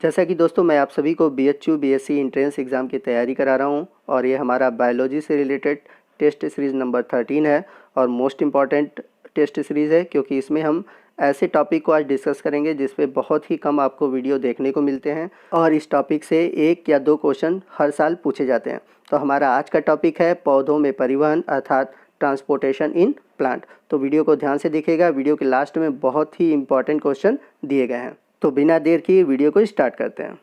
जैसा कि दोस्तों मैं आप सभी को बीएचयू बीएससी एंट्रेंस एग्ज़ाम की तैयारी करा रहा हूं और ये हमारा बायोलॉजी से रिलेटेड टेस्ट सीरीज़ नंबर 13 है और मोस्ट इम्पॉर्टेंट टेस्ट सीरीज़ है, क्योंकि इसमें हम ऐसे टॉपिक को आज डिस्कस करेंगे जिस पे बहुत ही कम आपको वीडियो देखने को मिलते हैं और इस टॉपिक से 1 या 2 क्वेश्चन हर साल पूछे जाते हैं। तो हमारा आज का टॉपिक है पौधों में परिवहन अर्थात ट्रांसपोर्टेशन इन प्लांट। तो वीडियो को ध्यान से देखिएगा, वीडियो के लास्ट में बहुत ही इंपॉर्टेंट क्वेश्चन दिए गए हैं। तो बिना देर किए वीडियो को स्टार्ट करते हैं।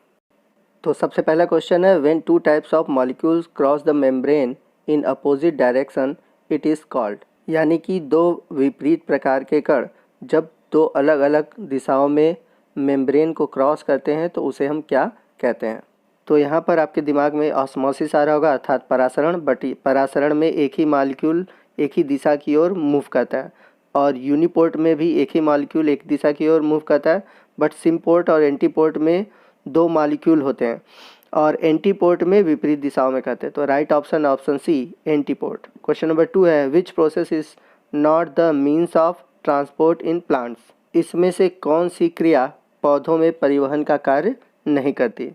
तो सबसे पहला क्वेश्चन है, when two types of molecules cross the membrane in opposite direction it is called. यानी कि दो विपरीत प्रकार के कण जब दो अलग अलग दिशाओं में मेम्ब्रेन को क्रॉस करते हैं तो उसे हम क्या कहते हैं। तो यहाँ पर आपके दिमाग में ऑस्मोसिस आ रहा होगा अर्थात परासरण, बट परासरण में एक ही मॉलिक्यूल एक ही दिशा की ओर मूव करता है और यूनिपोर्ट में भी एक ही मॉलिक्यूल एक दिशा की ओर मूव करता है, बट सिम्पोर्ट और एंटीपोर्ट में 2 मॉलिक्यूल होते हैं और एंटीपोर्ट में विपरीत दिशाओं में करते हैं। तो right option C antiport. Question number 2 है, which process is not the means of transport in plants. इसमें से कौन सी क्रिया पौधों में परिवहन का कार्य नहीं करती।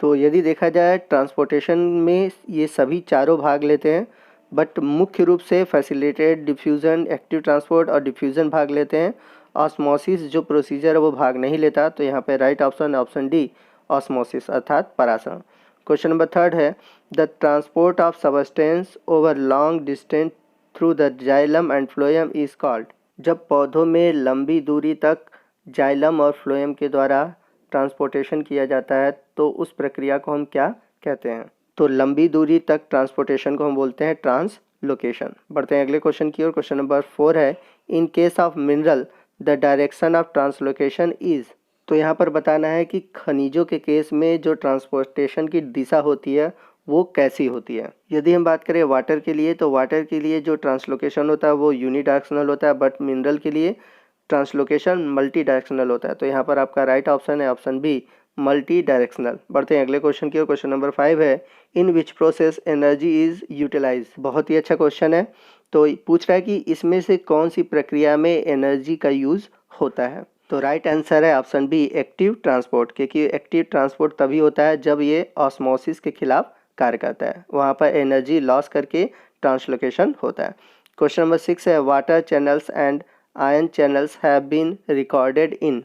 तो यदि देखा जाए ट्रांसपोर्टेशन में ये सभी चारों भाग लेते हैं, बट मुख्य रूप से फैसिलिटेटेड डिफ्यूज़न, एक्टिव ट्रांसपोर्ट और डिफ्यूज़न भाग लेते हैं। ऑस्मोसिस जो प्रोसीजर है वो भाग नहीं लेता। तो यहाँ पे राइट ऑप्शन डी ऑस्मोसिस अर्थात परासरण। क्वेश्चन नंबर 3 है, the transport of substance over long distance through the xylem and phloem is called. जब पौधों में लंबी दूरी तक जाइलम और फ्लोएम के द्वारा ट्रांसपोर्टेशन किया जाता है तो उस प्रक्रिया को हम क्या कहते हैं। तो लंबी दूरी तक ट्रांसपोर्टेशन को हम बोलते हैं ट्रांसलोकेशन। बढ़ते हैं अगले क्वेश्चन की ओर। क्वेश्चन नंबर 4 है, in case of mineral the direction of translocation is. तो यहाँ पर बताना है कि खनिजों के केस में जो ट्रांसपोर्टेशन की दिशा होती है वो कैसी होती है। यदि हम बात करें वाटर के लिए, तो वाटर के लिए जो ट्रांसलोकेशन होता है वो यूनिडायरेक्शनल होता है, बट मिनरल के लिए ट्रांसलोकेशन मल्टी डायरेक्शनल होता है। तो यहाँ पर आपका राइट ऑप्शन है ऑप्शन बी मल्टी डायरेक्शनल। बढ़ते हैं अगले क्वेश्चन की ओर। क्वेश्चन नंबर 5 है, in which process energy is utilise. बहुत ही अच्छा क्वेश्चन है। तो पूछ रहा है कि इसमें से कौन सी प्रक्रिया में एनर्जी का यूज़ होता है। तो राइट आंसर है ऑप्शन बी एक्टिव ट्रांसपोर्ट, क्योंकि एक्टिव ट्रांसपोर्ट तभी होता है जब ये ऑस्मोसिस के खिलाफ कार्य करता है, वहाँ पर एनर्जी लॉस करके ट्रांसलोकेशन होता है। क्वेश्चन नंबर 6 है, water channels and ion channels have been recorded in.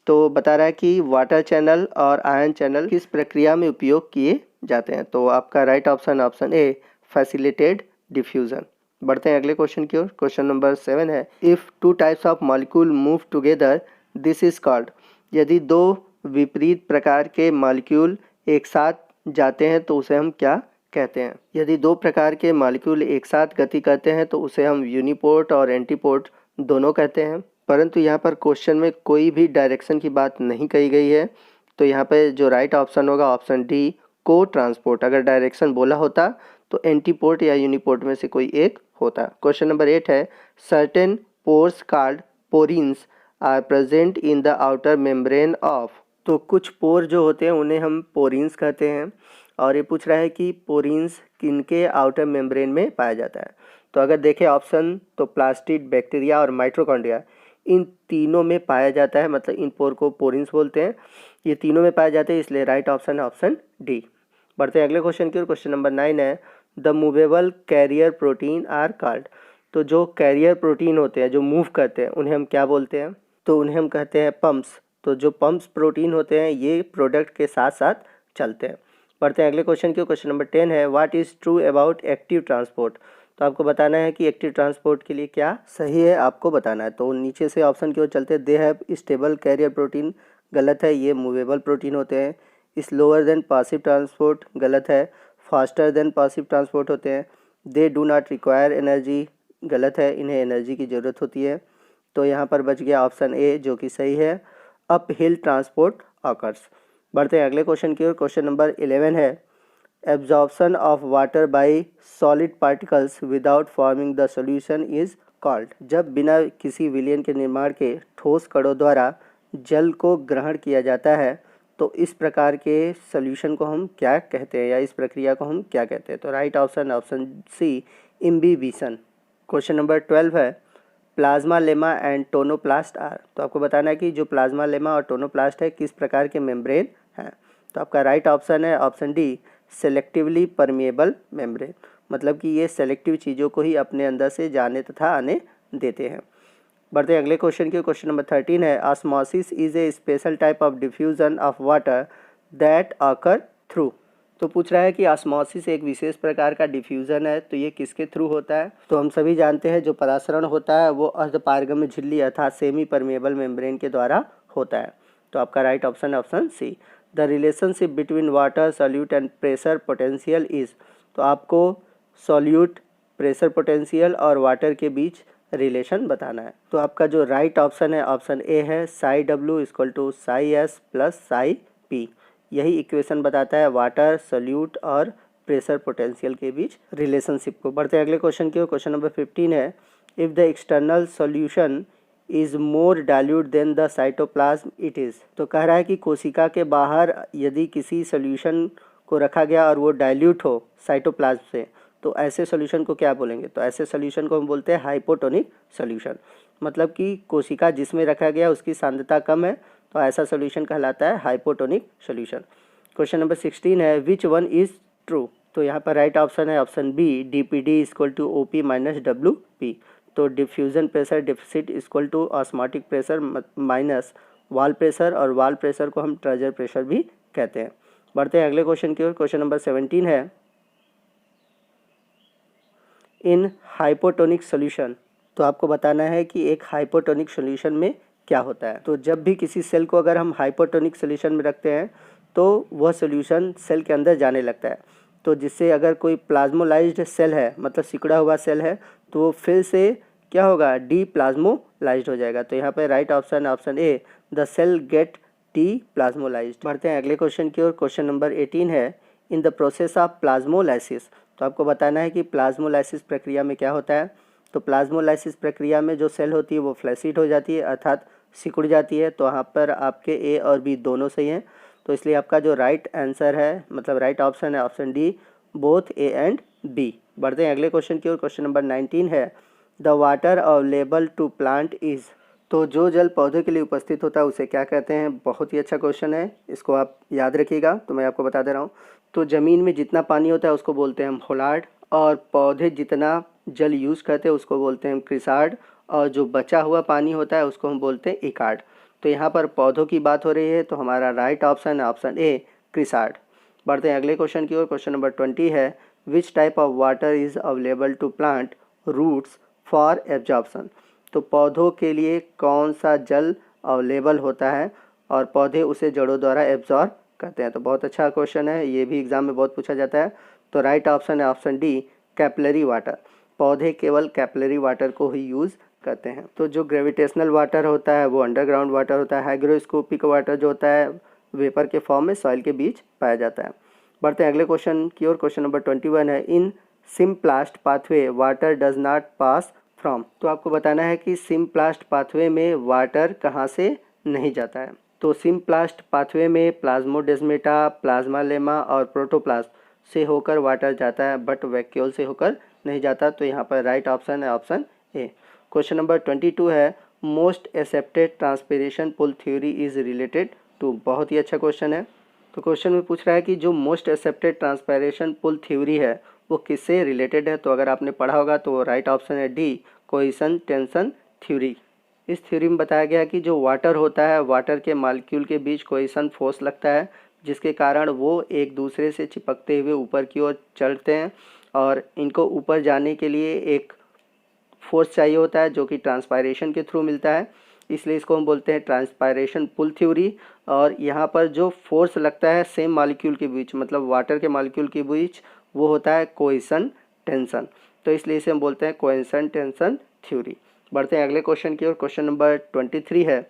तो बता रहा है कि वाटर चैनल और आयन चैनल किस प्रक्रिया में उपयोग किए जाते हैं। तो आपका right option A facilitated diffusion. बढ़ते हैं अगले क्वेश्चन की ओर। क्वेश्चन नंबर 7 है, if two types of molecule move together this is called. यदि दो विपरीत प्रकार के मॉलिक्यूल एक साथ जाते हैं तो उसे हम क्या कहते हैं। यदि दो प्रकार के मॉलिक्यूल एक साथ गति करते हैं तो उसे हम यूनिपोर्ट और एंटीपोर्ट दोनों कहते हैं। परंतु यहाँ पर क्वेश्चन में कोई भी डायरेक्शन की बात नहीं कही गई है। तो यहाँ पे जो राइट ऑप्शन होगा ऑप्शन डी को ट्रांसपोर्ट। अगर डायरेक्शन बोला होता तो एंटीपोर्ट या यूनिपोर्ट में से कोई एक होता। क्वेश्चन नंबर 8 है, certain pores called porins are present in the outer membrane of. तो कुछ पोर जो होते हैं उन्हें हम पोरिन्स कहते हैं और ये पूछ रहा है कि पोरिन्स किनके आउटर मेम्ब्रेन में पाया जाता है। तो अगर देखें ऑप्शन, तो प्लास्टिड, बैक्टीरिया और माइटोकॉन्ड्रिया इन तीनों में पाया जाता है, मतलब इन पोर को पोरिन्स बोलते हैं। ये तीनों में पाए जाते हैं, इसलिए राइट ऑप्शन है ऑप्शन डी। बढ़ते हैं अगले क्वेश्चन की ओर। क्वेश्चन नंबर 9 है, the movable carrier protein are called. तो जो कैरियर प्रोटीन होते हैं जो मूव करते हैं उन्हें हम क्या बोलते हैं। तो उन्हें हम कहते हैं पम्प्स। तो जो पम्प्स प्रोटीन होते हैं ये प्रोडक्ट के साथ साथ चलते हैं। बढ़ते हैं अगले क्वेश्चन की ओर। क्वेश्चन नंबर 10 है, what is true about active transport. तो आपको बताना है कि एक्टिव ट्रांसपोर्ट के लिए क्या सही है, आपको बताना है। तो नीचे से ऑप्शन की ओर चलते हैं, they have stable carrier protein, गलत है, ये मूवेबल प्रोटीन होते हैं। स्लोअर देन पासिव ट्रांसपोर्ट, गलत है, फास्टर देन पासिव ट्रांसपोर्ट होते हैं। They do not require energy, गलत है, इन्हें एनर्जी की ज़रूरत होती है। तो यहाँ पर बच गया ऑप्शन ए जो कि सही है, अप हिल ट्रांसपोर्ट ऑकर्स। बढ़ते हैं अगले क्वेश्चन की ओर। क्वेश्चन नंबर 11 है, absorption of water bye solid particles without forming the solution is called. जब बिना किसी विलयन के निर्माण के ठोस कणों द्वारा जल को ग्रहण किया जाता है तो इस प्रकार के सॉल्यूशन को हम क्या कहते हैं या इस प्रक्रिया को हम क्या कहते हैं। तो right option option C imbibition. Question number 12 है, plasmalemma and tonoplast are. तो आपको बताना है कि जो प्लाज्मा लेमा और टोनोप्लास्ट है किस प्रकार के मेम्ब्रेन हैं। तो आपका राइट ऑप्शन है option D, selectively permeable membrane. मतलब कि ये सेलेक्टिव चीज़ों को ही अपने अंदर से जाने तथा आने देते हैं। बढ़ते हैं अगले क्वेश्चन की। क्वेश्चन नंबर 13 है, osmosis is a special type of diffusion of water that occur through. तो पूछ रहा है कि ऑस्मोसिस एक विशेष प्रकार का डिफ्यूज़न है, तो ये किसके थ्रू होता है। तो हम सभी जानते हैं जो परासरण होता है वो अर्धपारगम्य झिल्ली अर्थात सेमी परमेबल मेम्ब्रेन के द्वारा होता है। तो आपका राइट ऑप्शन है option C. The relationship between water solute and pressure potential is. तो आपको सॉल्यूट, प्रेशर पोटेंशियल और वाटर के बीच रिलेशन बताना है। तो आपका जो राइट ऑप्शन है ऑप्शन ए है, psi W equal to psi S plus psi P. यही इक्वेशन बताता है वाटर, सॉल्यूट और प्रेशर पोटेंशियल के बीच रिलेशनशिप को। बढ़ते हैं अगले क्वेश्चन की ओर। क्वेश्चन नंबर 15 है, if the external solution is more dilute than the cytoplasm it is. तो कह रहा है कि कोशिका के बाहर यदि किसी सॉल्यूशन को रखा गया और वो डाइल्यूट हो साइटोप्लाज्म से, तो ऐसे सॉल्यूशन को क्या बोलेंगे। तो ऐसे सॉल्यूशन को हम बोलते हैं हाइपोटोनिक सॉल्यूशन। मतलब कि कोशिका जिसमें रखा गया उसकी सांद्रता कम है, तो ऐसा सॉल्यूशन कहलाता है हाइपोटोनिक सॉल्यूशन। क्वेश्चन नंबर 16 है, विच वन इज़ ट्रू। तो यहाँ पर राइट ऑप्शन है option B, DPD equal to OP minus WP. तो diffusion pressure deficit equal to osmotic pressure minus wall pressure, और वाल प्रेशर को हम ट्रेजर प्रेशर भी कहते हैं। बढ़ते हैं अगले क्वेश्चन की ओर। क्वेश्चन नंबर 17 है, इन हाइपोटोनिक सॉल्यूशन। तो आपको बताना है कि एक हाइपोटोनिक सॉल्यूशन में क्या होता है। तो जब भी किसी सेल को अगर हम हाइपोटोनिक सॉल्यूशन में रखते हैं तो वह सॉल्यूशन सेल के अंदर जाने लगता है। तो जिससे अगर कोई प्लाज्मोलाइज्ड सेल है, मतलब सिकुड़ा हुआ सेल है, तो वो फिर से क्या होगा, डी प्लाज्मोलाइज्ड हो जाएगा। तो यहाँ पर right option option A, the cell get deplasmolysed. बढ़ते हैं अगले क्वेश्चन की ओर। क्वेश्चन नंबर 18 है, in the process of plasmolysis. तो आपको बताना है कि प्लाज्मोलाइसिस प्रक्रिया में क्या होता है। तो प्लाज्मोलाइसिस प्रक्रिया में जो सेल होती है वो फ्लैसिड हो जाती है अर्थात सिकुड़ जाती है। तो यहाँ पर आपके ए और बी दोनों सही हैं। तो इसलिए आपका जो राइट आंसर है, मतलब राइट ऑप्शन है option D, both A and B. बढ़ते हैं अगले क्वेश्चन की ओर। क्वेश्चन नंबर 19 है, the water available to plant is. तो जो जल पौधे के लिए उपस्थित होता है उसे क्या कहते हैं। बहुत ही अच्छा क्वेश्चन है, इसको आप याद रखिएगा। तो मैं आपको बता दे रहा हूँ। तो ज़मीन में जितना पानी होता है उसको बोलते हैं हम होलार्ड, और पौधे जितना जल यूज़ करते हैं उसको बोलते हैं हम क्रिसार्ड, और जो बचा हुआ पानी होता है उसको हम बोलते हैं इकार्ड। तो यहाँ पर पौधों की बात हो रही है, तो हमारा राइट ऑप्शन है ऑप्शन ए, क्रिसार्ड। बढ़ते हैं अगले क्वेश्चन की ओर। क्वेश्चन नंबर 20 है, which type of water is available to plant roots for absorption. तो पौधों के लिए कौन सा जल अवेलेबल होता है और पौधे उसे जड़ों द्वारा एब्जॉर्ब करते हैं। तो बहुत अच्छा क्वेश्चन है, ये भी एग्जाम में बहुत पूछा जाता है। तो राइट ऑप्शन है ऑप्शन डी, कैपिलरी वाटर। पौधे केवल कैपिलरी वाटर को ही यूज़ करते हैं। तो जो ग्रेविटेशनल वाटर होता है वो अंडरग्राउंड वाटर होता है। हाइग्रोस्कोपिक वाटर जो होता है वेपर के फॉर्म में सॉइल के बीच पाया जाता है। बढ़ते हैं अगले क्वेश्चन की ओर। क्वेश्चन नंबर 21 है, in symplast pathway water does not pass from. तो आपको बताना है कि सिम्प्लास्ट पाथवे में वाटर कहाँ से नहीं जाता है। तो सिम्प्लास्ट पाथवे में प्लाज्मोडेस्माटा, प्लाज्मा लेमा और प्रोटोप्लास्ट से होकर वाटर जाता है, बट वैक्यूल से होकर नहीं जाता। तो यहाँ पर राइट ऑप्शन है ऑप्शन ए। क्वेश्चन नंबर 22 है, most accepted transpiration pull theory is related to. बहुत ही अच्छा क्वेश्चन है। तो क्वेश्चन में पूछ रहा है कि जो most accepted transpiration pull theory है वो किससे रिलेटेड है। तो अगर आपने पढ़ा होगा तो राइट ऑप्शन है डी, कोहेसन टेंशन थ्योरी। इस थ्योरी में बताया गया कि जो वाटर होता है, वाटर के मॉलिक्यूल के बीच कोहेसन फोर्स लगता है, जिसके कारण वो एक दूसरे से चिपकते हुए ऊपर की ओर चढ़ते हैं, और इनको ऊपर जाने के लिए एक फोर्स चाहिए होता है जो कि ट्रांसपायरेशन के थ्रू मिलता है। इसलिए इसको हम बोलते हैं ट्रांसपायरेशन पुल थ्योरी। और यहाँ पर जो फोर्स लगता है सेम मॉलिक्यूल के बीच, मतलब वाटर के मॉलिक्यूल के बीच, वो होता है कोहेसन टेंशन। तो इसलिए इसे हम बोलते हैं कोहेसन टेंशन थ्योरी। बढ़ते हैं अगले क्वेश्चन की ओर। क्वेश्चन नंबर 23 है,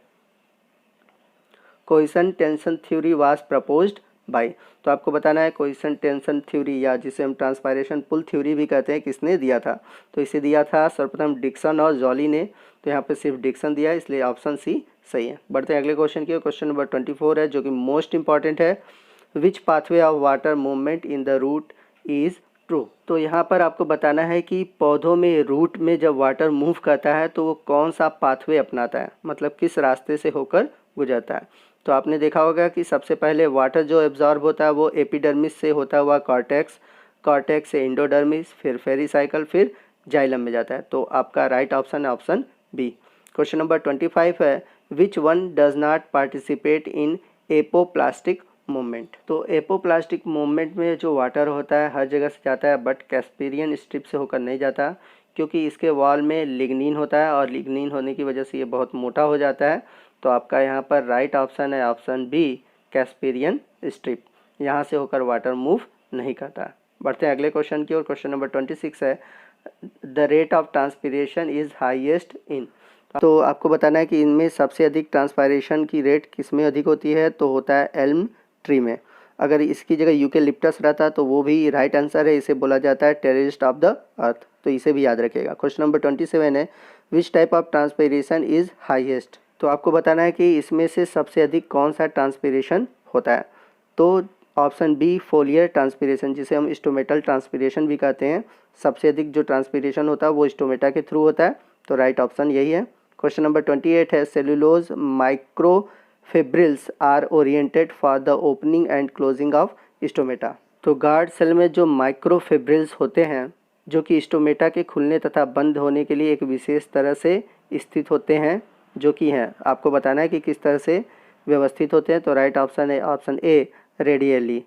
cohesion tension theory was proposed by. तो आपको बताना है कोहेसन टेंशन थ्योरी, या जिसे हम ट्रांसपायरेशन पुल थ्योरी भी कहते हैं, किसने दिया था। तो इसे दिया था सर्वप्रथम डिक्सन और जॉली ने। तो यहाँ पे सिर्फ डिक्सन दिया है, इसलिए ऑप्शन सी सही है। बढ़ते हैं अगले क्वेश्चन की ओर। क्वेश्चन नंबर 24 है, जो कि मोस्ट इंपॉर्टेंट है, which pathway of water movement in the root is true. तो यहाँ पर आपको बताना है कि पौधों में रूट में जब वाटर मूव करता है तो वो कौन सा पाथवे अपनाता है, मतलब किस रास्ते से होकर गुजरता है। तो आपने देखा होगा कि सबसे पहले वाटर जो एब्जॉर्ब होता है वो एपिडर्मिस से होता हुआ कॉर्टेक्स, कॉर्टेक्स से एंडोडर्मिस, फिर फेरिसाइकल, फिर जाइलम में जाता है। तो आपका राइट ऑप्शन है ऑप्शन बी। क्वेश्चन नंबर 25 है, which one does not participate in apoplastic movement. तो एपोप्लास्टिक मूवमेंट में जो वाटर होता है हर जगह से जाता है, बट कैस्पेरियन स्ट्रिप से होकर नहीं जाता, क्योंकि इसके वॉल में लिग्निन होता है और लिग्निन होने की वजह से ये बहुत मोटा हो जाता है। तो आपका यहाँ पर राइट ऑप्शन है ऑप्शन बी, कैस्पेरियन स्ट्रिप। यहाँ से होकर वाटर मूव नहीं करता। बढ़ते हैं अगले क्वेश्चन की ओर। क्वेश्चन नंबर 26 है, the rate of transpiration is highest in. तो आपको बताना है कि इनमें सबसे अधिक ट्रांसपायरेशन की रेट किस में अधिक होती है, तो होता है एल्म ट्री में। अगर इसकी जगह यूकेलिप्टस रहता तो वो भी राइट आंसर है, इसे बोला जाता है टेररिस्ट ऑफ द अर्थ, तो इसे भी याद रखिएगा। क्वेश्चन नंबर 27 है, which type of transpiration is highest. तो आपको बताना है कि इसमें से सबसे अधिक कौन सा ट्रांसपिरेशन होता है। तो ऑप्शन बी, फोलियर ट्रांसपिरेशन, जिसे हम स्टोमेटल ट्रांसपिरेशन भी कहते हैं। सबसे अधिक जो ट्रांसपिरेशन होता है वो स्टोमेटा के थ्रू होता है, तो राइट ऑप्शन यही है। क्वेश्चन नंबर 28 है, cellulose microfibrils are oriented for the opening and closing of stomata. तो गार्ड सेल में जो माइक्रोफिब्रिल्स होते हैं जो कि स्टोमेटा के खुलने तथा बंद होने के लिए एक विशेष तरह से स्थित होते हैं, जो कि हैं, आपको बताना है कि किस तरह से व्यवस्थित होते हैं। तो राइट ऑप्शन है ऑप्शन ए, रेडियली।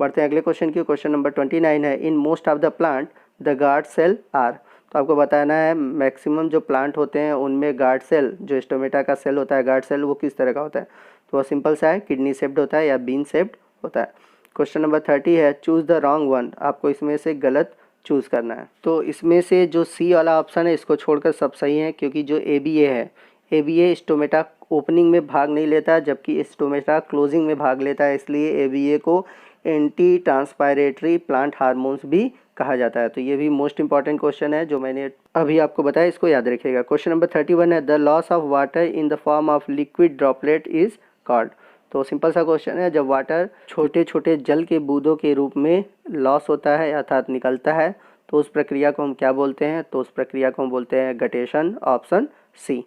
बढ़ते हैं अगले क्वेश्चन की। क्वेश्चन नंबर 29 है, in most of the plant the guard cell are. तो आपको बताना है मैक्सिमम जो प्लांट होते हैं उनमें गार्ड सेल, जो स्टोमेटा का सेल होता है गार्ड सेल, वो किस तरह का होता है। तो वो सिंपल सा है, किडनी शेप्ड होता है या बीन शेप्ड होता है। क्वेश्चन नंबर 30 है, चूज़ द रॉन्ग वन। आपको इसमें से गलत चूज़ करना है। तो इसमें से जो सी वाला ऑप्शन है इसको छोड़कर सब सही है, क्योंकि जो ABA है, ABA स्टोमेटा ओपनिंग में भाग नहीं लेता, जबकि स्टोमेटा क्लोजिंग में भाग लेता है, इसलिए ABA को एंटी ट्रांसपायरेटरी प्लांट हार्मोन्स भी कहा जाता है। तो ये भी मोस्ट इंपॉर्टेंट क्वेश्चन है जो मैंने अभी आपको बताया, इसको याद रखिएगा। क्वेश्चन नंबर 31 है, the loss of water in the form of liquid droplet is called. तो सिंपल सा क्वेश्चन है, जब वाटर छोटे छोटे जल के बूंदों के रूप में लॉस होता है अर्थात निकलता है, तो उस प्रक्रिया को हम क्या बोलते हैं। तो उस प्रक्रिया को हम बोलते हैं guttation, option C.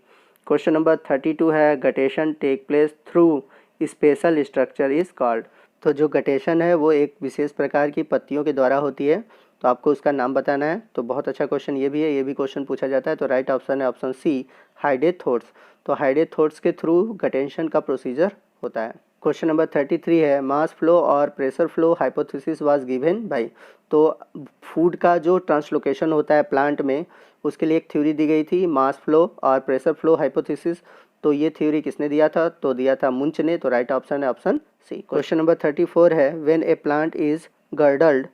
Question number 32 है, guttation take place through special structure is called. तो जो गटेशन है वो एक विशेष प्रकार की पत्तियों के द्वारा होती है, तो आपको उसका नाम बताना है। तो बहुत अच्छा क्वेश्चन ये भी है, ये भी क्वेश्चन पूछा जाता है। तो राइट ऑप्शन है ऑप्शन सी, हाइडेथोड्स। तो हाइडेथोड्स के थ्रू गटेशन का प्रोसीजर होता है। क्वेश्चन नंबर 33 है, मास फ्लो और pressure flow hypothesis was given by. तो फूड का जो ट्रांसलोकेशन होता है प्लांट में, उसके लिए एक थ्योरी दी गई थी, मास फ्लो और प्रेशर फ्लो हाइपोथेसिस। तो ये थ्योरी किसने दिया था, तो दिया था मुंच ने। तो राइट ऑप्शन है ऑप्शन सी। क्वेश्चन नंबर 34 है, व्हेन ए प्लांट इज गर्डल्ड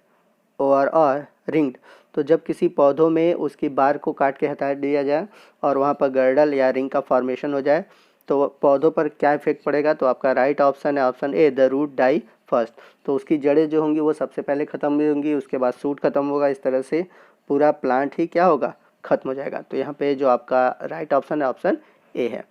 और रिंग्ड। तो जब किसी पौधों में उसकी बार को काट के हटा दिया जाए और वहाँ पर गर्डल या रिंग का फॉर्मेशन हो जाए, तो पौधों पर क्या इफेक्ट पड़ेगा। तो आपका राइट ऑप्शन है option A, the root die first. तो उसकी जड़ें जो होंगी वो सबसे पहले ख़त्म होंगी, उसके बाद सूट खत्म होगा, इस तरह से पूरा प्लांट ही क्या होगा, ख़त्म हो जाएगा। तो यहाँ पे जो आपका राइट ऑप्शन है ऑप्शन ए है।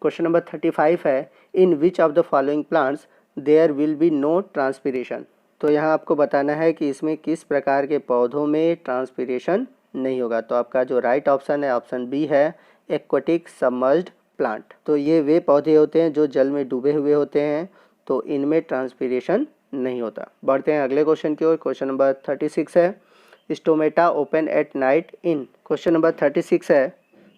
क्वेश्चन नंबर 35 है, in which of the following plants there will be no transpiration. तो यहाँ आपको बताना है कि इसमें किस प्रकार के पौधों में ट्रांसपिरेशन नहीं होगा। तो आपका जो राइट ऑप्शन है ऑप्शन बी है, एक्वाटिक सबमर्ज्ड प्लांट। तो ये वे पौधे होते हैं जो जल में डूबे हुए होते हैं, तो इनमें ट्रांसपिरेशन नहीं होता। बढ़ते हैं अगले क्वेश्चन की ओर। क्वेश्चन नंबर 36 है, stomata open at night in. Question number 36 है,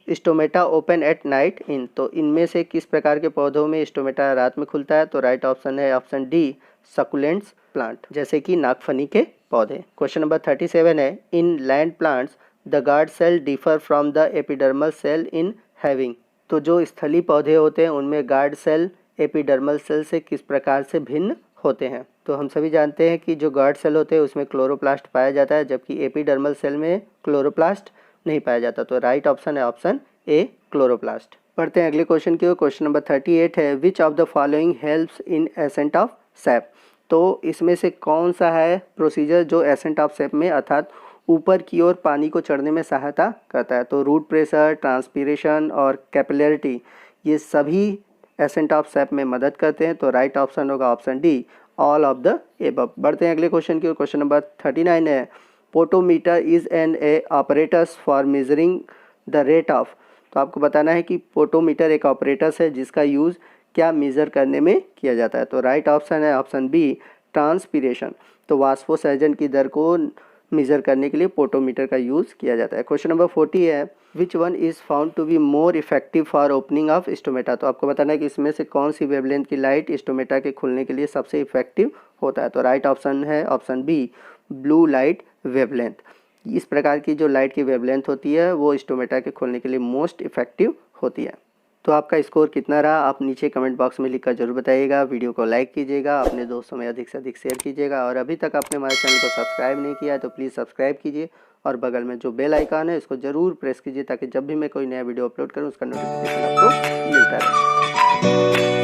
stomata open at night in. तो इनमें से किस प्रकार के पौधों में स्टोमेटा रात में खुलता है। तो राइट ऑप्शन है ऑप्शन डी, सकुलेंट्स प्लांट, जैसे कि नागफनी के पौधे। क्वेश्चन नंबर 37 है, in land plants the guard cell differ from the epidermal cell in having. तो जो स्थलीय पौधे होते हैं उनमें गार्ड सेल एपिडर्मल सेल से किस प्रकार से भिन्न होते हैं। तो हम सभी जानते हैं कि जो गार्ड सेल होते हैं उसमें क्लोरोप्लास्ट पाया जाता है, जबकि एपिडर्मल सेल में क्लोरोप्लास्ट नहीं पाया जाता। तो राइट ऑप्शन है ऑप्शन ए, क्लोरोप्लास्ट। पढ़ते हैं अगले क्वेश्चन की ओर। क्वेश्चन नंबर 38 है, विच of the following helps in ascent of SAP. तो इसमें से कौन सा है प्रोसीजर जो एसेंट ऑफ सैप में अर्थात ऊपर की ओर पानी को चढ़ने में सहायता करता है। तो रूट प्रेशर, ट्रांसपीरेशन और कैपिलरिटी, ये सभी एसेंट ऑफ सैप में मदद करते हैं। तो राइट ऑप्शन होगा option D, all of the above. बढ़ते हैं अगले क्वेश्चन की ओर। क्वेश्चन नंबर 39 है, potometer is an apparatus for measuring the rate of. तो आपको बताना है कि पोटोमीटर एक ऑपरेटस है जिसका यूज़ क्या मेज़र करने में किया जाता है। तो राइट ऑप्शन है ऑप्शन बी ट्रांसपीरेशन। तो वाष्पोसर्जन की दर को मेज़र करने के लिए पोटोमीटर का यूज़ किया जाता है। क्वेश्चन नंबर 40 है which one is found to be more effective for opening of stomata. तो आपको बताना है कि इसमें से कौन सी वेवलेंथ की लाइट स्टोमेटा के खुलने के लिए सबसे इफेक्टिव होता है। तो राइट ऑप्शन है option B blue light wavelength. इस प्रकार की जो लाइट की वेवलेंथ होती है वो स्टोमेटा के खोलने के लिए मोस्ट इफेक्टिव होती है। तो आपका स्कोर कितना रहा आप नीचे कमेंट बॉक्स में लिखकर जरूर बताइएगा। वीडियो को लाइक कीजिएगा, अपने दोस्तों में अधिक से अधिक शेयर कीजिएगा और अभी तक आपने हमारे चैनल को सब्सक्राइब नहीं किया है तो प्लीज़ सब्सक्राइब कीजिए और बगल में जो बेल आइकन है इसको ज़रूर प्रेस कीजिए ताकि जब भी मैं कोई नया वीडियो अपलोड करूँ उसका नोटिफिकेशन आपको मिलता रहे।